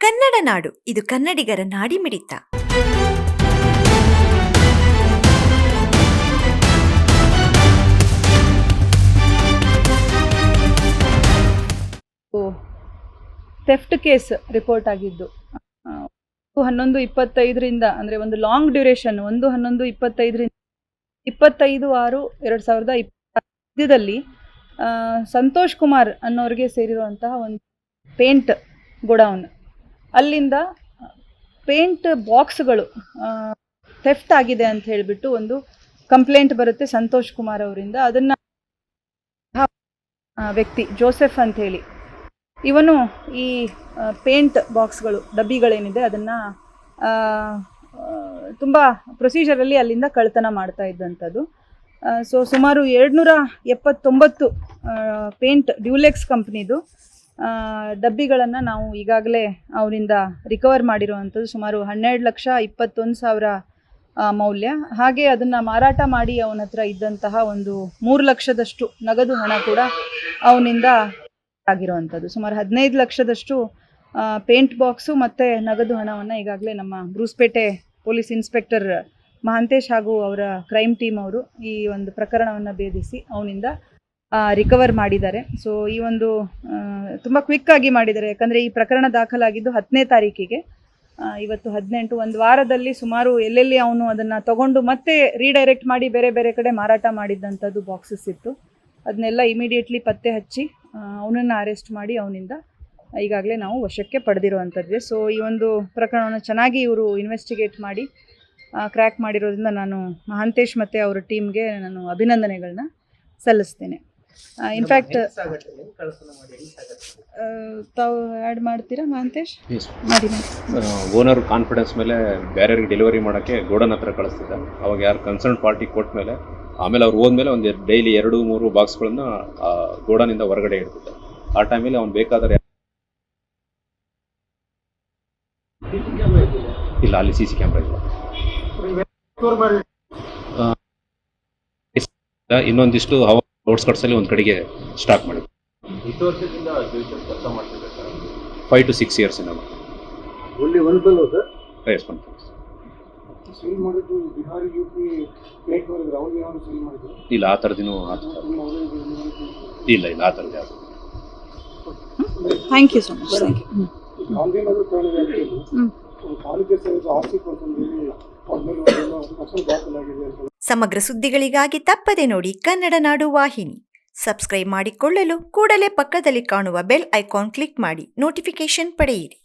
ಕನ್ನಡ ನಾಡು, ಇದು ಕನ್ನಡಿಗರ ನಾಡಿಮಿಡಿತ. Theft case report ಆಗಿದ್ದು 11/25 ಅಂದರೆ ಒಂದು ಲಾಂಗ್ ಡ್ಯೂರೇಷನ್ 1/11/25 25/6/2020 ಸಂತೋಷ್ ಕುಮಾರ್ ಅನ್ನೋರಿಗೆ ಸೇರಿರುವಂತಹ ಒಂದು ಪೇಂಟ್ ಗೋಡೌನ್, ಅಲ್ಲಿಂದ ಪೇಂಟ್ ಬಾಕ್ಸ್ಗಳು ಥೆಫ್ಟ್ ಆಗಿದೆ ಅಂತ ಹೇಳಿಬಿಟ್ಟು ಒಂದು ಕಂಪ್ಲೇಂಟ್ ಬರುತ್ತೆ ಸಂತೋಷ್ ಕುಮಾರ್ ಅವರಿಂದ. ಅದನ್ನು ವ್ಯಕ್ತಿ ಜೋಸೆಫ್ ಅಂತ ಹೇಳಿ ಇವನು ಈ ಪೇಂಟ್ ಬಾಕ್ಸ್ಗಳು ಡಬ್ಬಿಗಳೇನಿದೆ ಅದನ್ನು ತುಂಬ ಪ್ರೊಸೀಜರಲ್ಲಿ ಅಲ್ಲಿಂದ ಕಳ್ತನ ಮಾಡ್ತಾ ಇದ್ದಂಥದ್ದು. ಸೊ ಸುಮಾರು 279 ಪೇಂಟ್ ಡ್ಯೂಲೆಕ್ಸ್ ಕಂಪ್ನಿದು ಡಬ್ಬಿಗಳನ್ನು ನಾವು ಈಗಾಗಲೇ ಅವರಿಂದ ರಿಕವರ್ ಮಾಡಿರುವಂಥದ್ದು ಸುಮಾರು 12,21,000 ಮೌಲ್ಯ. ಹಾಗೆ ಅದನ್ನು ಮಾರಾಟ ಮಾಡಿ ಅವನ ಹತ್ರ ಇದ್ದಂತಹ ಒಂದು 3 ಲಕ್ಷದಷ್ಟು ನಗದು ಹಣ ಕೂಡ ಅವನಿಂದ ಆಗಿರುವಂಥದ್ದು. ಸುಮಾರು 15 ಲಕ್ಷದಷ್ಟು ಪೇಂಟ್ ಬಾಕ್ಸು ಮತ್ತು ನಗದು ಹಣವನ್ನು ಈಗಾಗಲೇ ನಮ್ಮ ಬ್ರೂಸ್ಪೇಟೆ ಪೊಲೀಸ್ ಇನ್ಸ್ಪೆಕ್ಟರ್ ಮಹಾಂತೇಶ್ ಹಾಗೂ ಅವರ ಕ್ರೈಮ್ ಟೀಮ್ ಅವರು ಈ ಒಂದು ಪ್ರಕರಣವನ್ನು ಭೇದಿಸಿ ಅವನಿಂದ ರಿಕವರ್ ಮಾಡಿದ್ದಾರೆ. ಸೊ ಈ ಒಂದು ತುಂಬ ಕ್ವಿಕ್ಕಾಗಿ ಮಾಡಿದ್ದಾರೆ, ಯಾಕಂದರೆ ಈ ಪ್ರಕರಣ ದಾಖಲಾಗಿದ್ದು 10ನೇ ತಾರೀಕಿಗೆ, ಇವತ್ತು 18, ಒಂದು ವಾರದಲ್ಲಿ ಸುಮಾರು ಎಲ್ಲೆಲ್ಲಿ ಅವನು ಅದನ್ನು ತಗೊಂಡು ಮತ್ತೆ ರೀಡೈರೆಕ್ಟ್ ಮಾಡಿ ಬೇರೆ ಬೇರೆ ಕಡೆ ಮಾರಾಟ ಮಾಡಿದ್ದಂಥದ್ದು ಬಾಕ್ಸಸ್ ಇತ್ತು. ಅದನ್ನೆಲ್ಲ ಇಮಿಡಿಯೇಟ್ಲಿ ಪತ್ತೆ ಹಚ್ಚಿ ಅವನನ್ನು ಅರೆಸ್ಟ್ ಮಾಡಿ ಅವನಿಂದ ಈಗಾಗಲೇ ನಾವು ವಶಕ್ಕೆ ಪಡೆದಿರುವಂಥದ್ದಿದೆ. ಸೊ ಈ ಒಂದು ಪ್ರಕರಣವನ್ನು ಚೆನ್ನಾಗಿ ಇವರು ಇನ್ವೆಸ್ಟಿಗೇಟ್ ಮಾಡಿ ಕ್ರ್ಯಾಕ್ ಮಾಡಿರೋದ್ರಿಂದ ನಾನು ಮಹಾಂತೇಶ್ ಮತ್ತು ಅವರ ಟೀಮ್ಗೆ ನಾನು ಅಭಿನಂದನೆಗಳನ್ನ ಸಲ್ಲಿಸ್ತೇನೆ. ಇನ್ಫ್ಯಾಕ್ಟ್ ತಾವು ಆ್ಯಡ್ ಮಾಡ್ತೀರಾ ಮಹಾಂತೇಶ್? ಮಾಡಿ. ಓನರ್ ಕಾನ್ಫಿಡೆನ್ಸ್ ಮೇಲೆ ಬೇರೆಯವ್ರಿಗೆ ಡೆಲಿವರಿ ಮಾಡೋಕ್ಕೆ ಗೋಡನ್ ಹತ್ರ ಕಳಿಸ್ತಿದ್ದ. ಅವಾಗ ಯಾರು ಕನ್ಸರ್ನ್ ಪಾರ್ಟಿ ಕೊಟ್ಟ ಮೇಲೆ ಆಮೇಲೆ ಅವ್ರು ಹೋದ್ಮೇಲೆ ಒಂದು ಡೈಲಿ 2-3 ಬಾಕ್ಸ್ಗಳನ್ನ ಗೋಡನಿಂದ ಹೊರಗಡೆ ಇಡ್ತಿದ್ದ. ಆ ಟೈಮಲ್ಲಿ ಅವ್ನು ಬೇಕಾದರೆ ಇಲ್ಲ, ಅಲ್ಲಿ CC ಕ್ಯಾಮ್ರಾ ಇಲ್ಲ. ಇನ್ನೊಂದಿಷ್ಟು ಔಟ್ಸ್ಕಟ್ಸಲ್ಲಿ ಒಂದು ಕಡೆಗೆ ಸ್ಟಾಕ್ ಮಾಡಿ 5 to 6 years ಇಂದ ಇಲ್ಲ. ಆ ಥರದಿನೂ ಇಲ್ಲ ಆ ಥರದ್ದು ಯಾವುದು. Thank you so much. Thank you. ಸಮಗ್ರ ಸುದ್ದಿಗಳಿಗಾಗಿ ತಪ್ಪದೆ ನೋಡಿ ಕನ್ನಡ ನಾಡು ವಾಹಿನಿ. ಸಬ್ಸ್ಕ್ರೈಬ್ ಮಾಡಿಕೊಳ್ಳಲು ಕೂಡಲೇ ಪಕ್ಕದಲ್ಲಿ ಕಾಣುವ ಬೆಲ್ ಐಕಾನ್ ಕ್ಲಿಕ್ ಮಾಡಿ ನೋಟಿಫಿಕೇಶನ್ ಪಡೆಯಿರಿ.